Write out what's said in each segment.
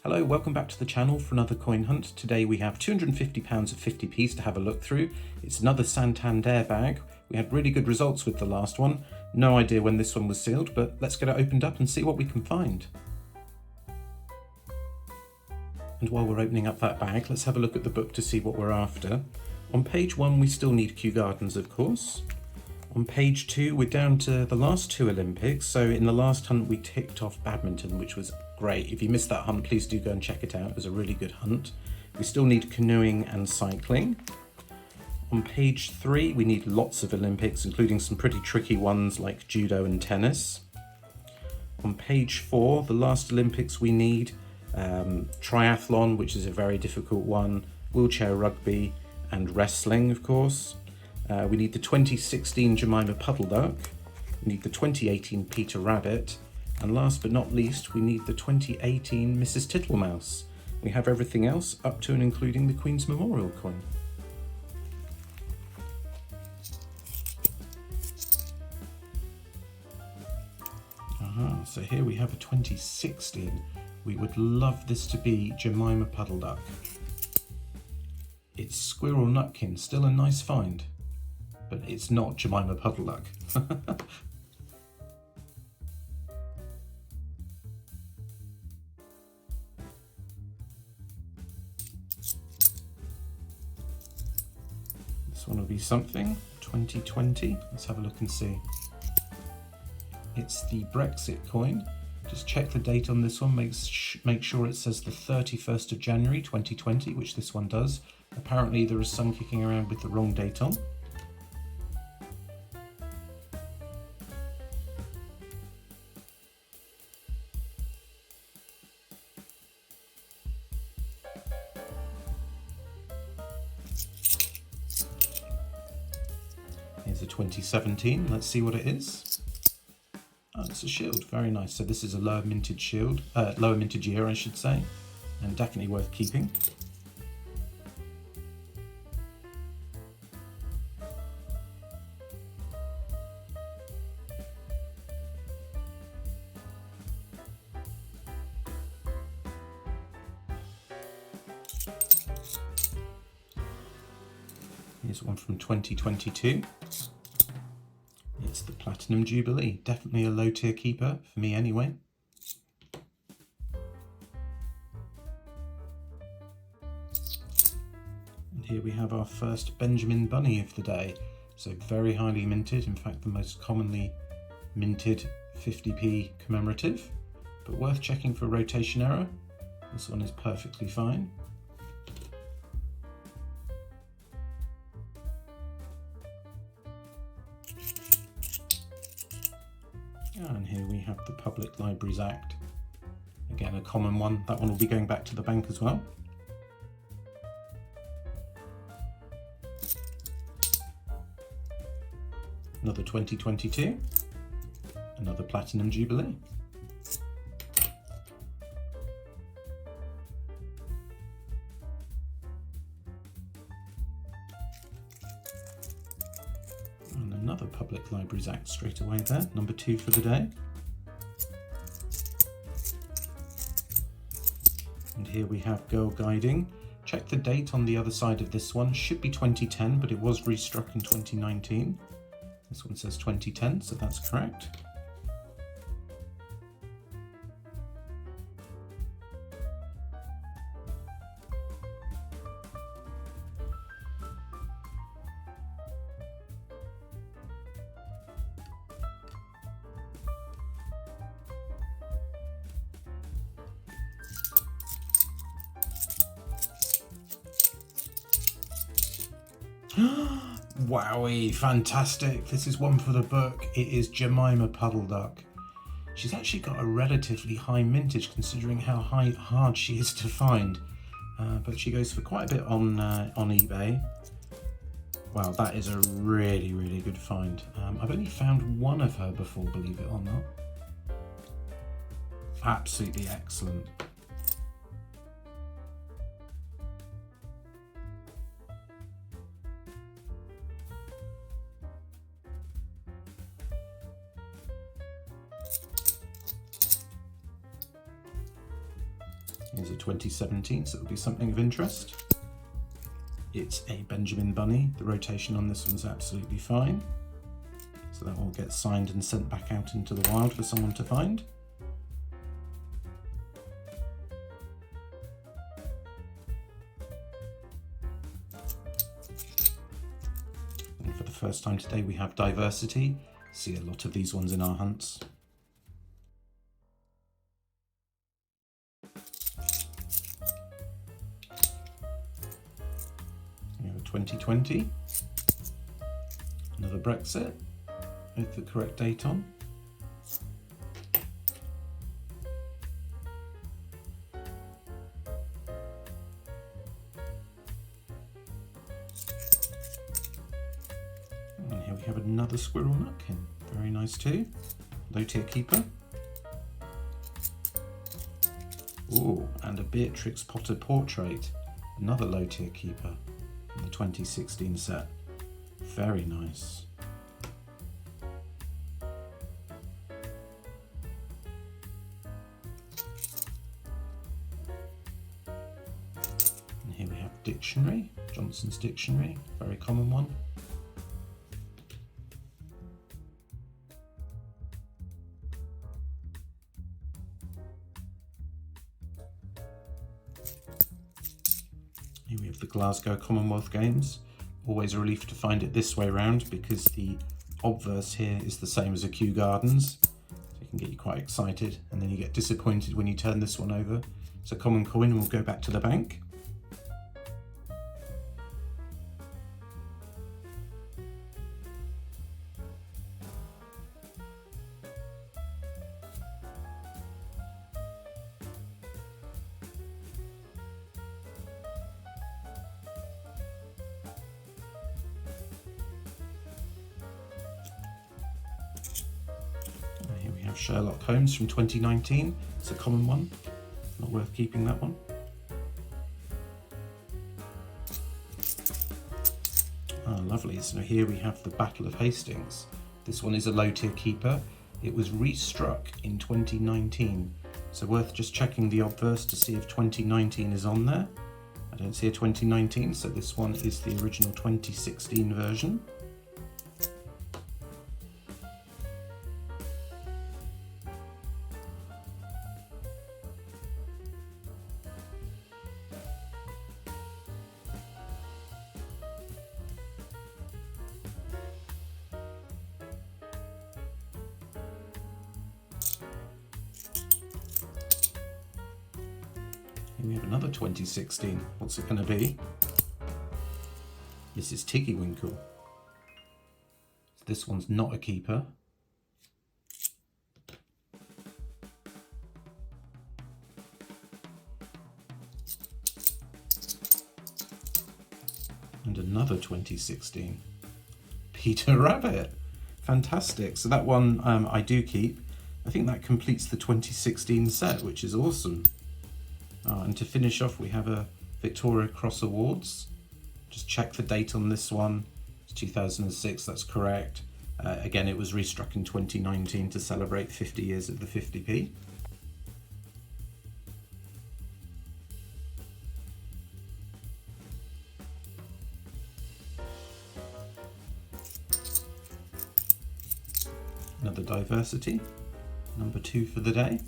Hello, welcome back to the channel for another coin hunt. Today we have £250 of 50p's to have a look through. It's another Santander bag. We had really good results with the last one. No idea when this one was sealed, but let's get it opened up and see what we can find. And while we're opening up that bag, let's have a look at the book to see what we're after. On page 1 we still need Kew Gardens, of course. On page 2 we're down to the last two Olympics. So in the last hunt we ticked off badminton, which was great. If you missed that hunt, please do go and check it out. It was a really good hunt. We still need canoeing and cycling. On page 3 we need lots of Olympics, including some pretty tricky ones like judo and tennis. On page 4, the last Olympics we need triathlon, which is a very difficult one, wheelchair rugby and wrestling, of course. We need the 2016 Jemima Puddle-Duck, we need the 2018 Peter Rabbit, and last but not least, we need the 2018 Mrs. Tittlemouse. We have everything else up to and including the Queen's Memorial coin. So here we have a 2016. We would love this to be Jemima Puddle-Duck. It's Squirrel Nutkin, still a nice find, but it's not Jemima Puddle-Duck. This one will be something, 2020. Let's have a look and see. It's the Brexit coin. Just check the date on this one, make sure it says the 31st of January 2020, which this one does. Apparently there is some kicking around with the wrong date on. Here's a 2017, let's see what it is. Oh, it's a shield, very nice. So this is a lower mintage shield, lower mintage year I should say, and definitely worth keeping. Here's one from 2022. It's the Platinum Jubilee. Definitely a low tier keeper, for me anyway. And here we have our first Benjamin Bunny of the day. So very highly minted, in fact the most commonly minted 50p commemorative, but worth checking for rotation error. This one is perfectly fine. And here we have the Public Libraries Act. Again, a common one. That one will be going back to the bank as well. Another 2022. Another Platinum Jubilee. And another Public Libraries Act straight away there, number 2 for the day. And here we have Girl Guiding. Check the date on the other side of this one, should be 2010, but it was restruck in 2019. This one says 2010, so that's correct. Wowie, fantastic. This is one for the book. It is Jemima Puddle-Duck. She's actually got a relatively high mintage considering how hard she is to find. But she goes for quite a bit on eBay. Wow, that is a really, really good find. I've only found one of her before, believe it or not. Absolutely excellent. Here's a 2017, so it'll be something of interest. It's a Benjamin Bunny. The rotation on this one's absolutely fine. So that will get signed and sent back out into the wild for someone to find. And for the first time today we have diversity. See a lot of these ones in our hunts. We have a 2020. Another Brexit with the correct date on. And here we have another squirrel nutkin. Very nice too. Low tier keeper. Ooh, and a Beatrix Potter portrait. Another low tier keeper in the 2016 set. Very nice. And here we have Dictionary, Johnson's Dictionary, very common one. Here we have the Glasgow Commonwealth Games. Always a relief to find it this way round because the obverse here is the same as a Kew Gardens. So it can get you quite excited and then you get disappointed when you turn this one over. It's a common coin and we'll go back to the bank. Here we have Sherlock Holmes from 2019. It's a common one, not worth keeping that one. Ah, lovely. So here we have the Battle of Hastings. This one is a low tier keeper. It was restruck in 2019. So worth just checking the obverse to see if 2019 is on there. I don't see a 2019, so this one is the original 2016 version. Here we have another 2016. What's it going to be? This is Tiggywinkle. So this one's not a keeper. And another 2016. Peter Rabbit. Fantastic. So that one I do keep. I think that completes the 2016 set, which is awesome. And to finish off, we have a Victoria Cross Awards. Just check the date on this one. It's 2006, that's correct. Again, it was restruck in 2019 to celebrate 50 years of the 50p. Another diversity, number 2 for the day.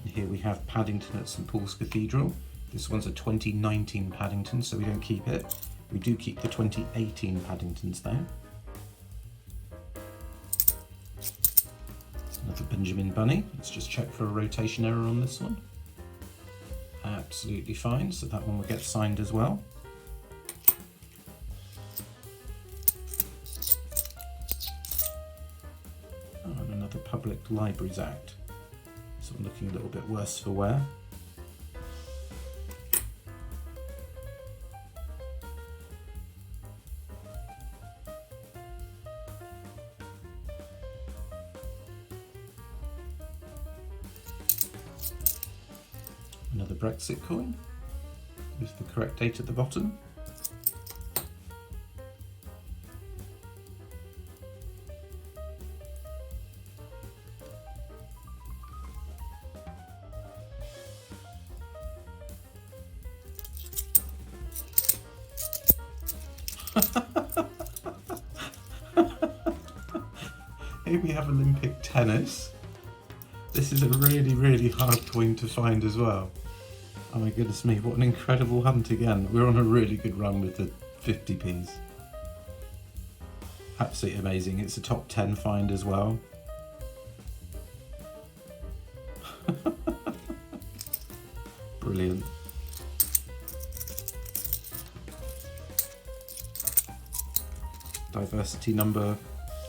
Here we have Paddington at St Paul's Cathedral. This one's a 2019 Paddington, so we don't keep it. We do keep the 2018 Paddingtons though. Another Benjamin Bunny. Let's just check for a rotation error on this one. Absolutely fine, so that one will get signed as well. Oh, and another Public Libraries Act. So I'm looking a little bit worse for wear. Another Brexit coin with the correct date at the bottom. Here we have Olympic tennis. This is a really, really hard coin to find as well. Oh my goodness me, what an incredible hunt again. We're on a really good run with the 50p's. Absolutely amazing. It's a top 10 find as well. Brilliant. Diversity number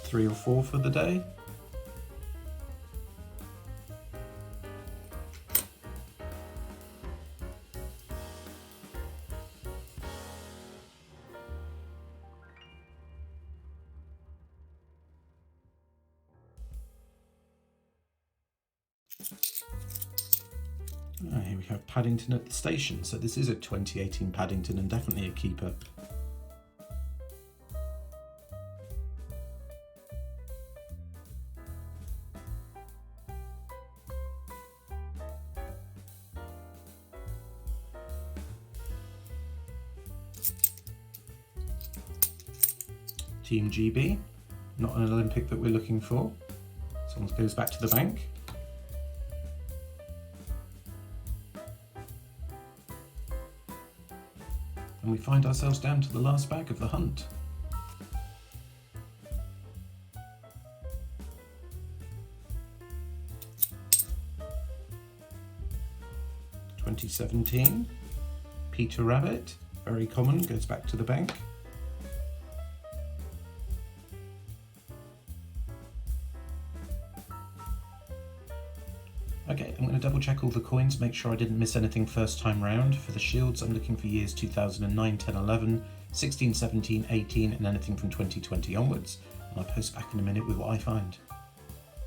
3 or 4 for the day. Here we have Paddington at the station. So this is a 2018 Paddington and definitely a keeper. Team GB, not an Olympic that we're looking for. Someone goes back to the bank. And we find ourselves down to the last bag of the hunt. (2017) Peter Rabbit, very common, goes back to the bank. Okay, I'm going to double check all the coins, make sure I didn't miss anything first time round. For the shields, I'm looking for years 2009, 10, 11, 16, 17, 18, and anything from 2020 onwards. And I'll post back in a minute with what I find.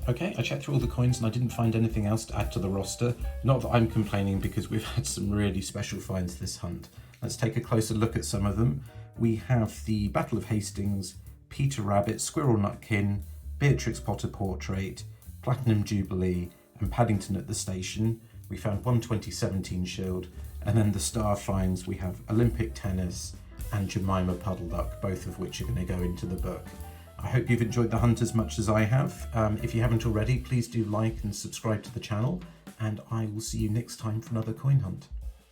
Okay, I checked through all the coins and I didn't find anything else to add to the roster. Not that I'm complaining, because we've had some really special finds this hunt. Let's take a closer look at some of them. We have the Battle of Hastings, Peter Rabbit, Squirrel Nutkin, Beatrix Potter Portrait, Platinum Jubilee, and Paddington at the station. We found one 2017 shield, and then the star finds we have Olympic tennis and Jemima Puddle-Duck, both of which are going to go into the book. I hope you've enjoyed the hunt as much as I have. If you haven't already, please do like and subscribe to the channel, and I will see you next time for another coin hunt.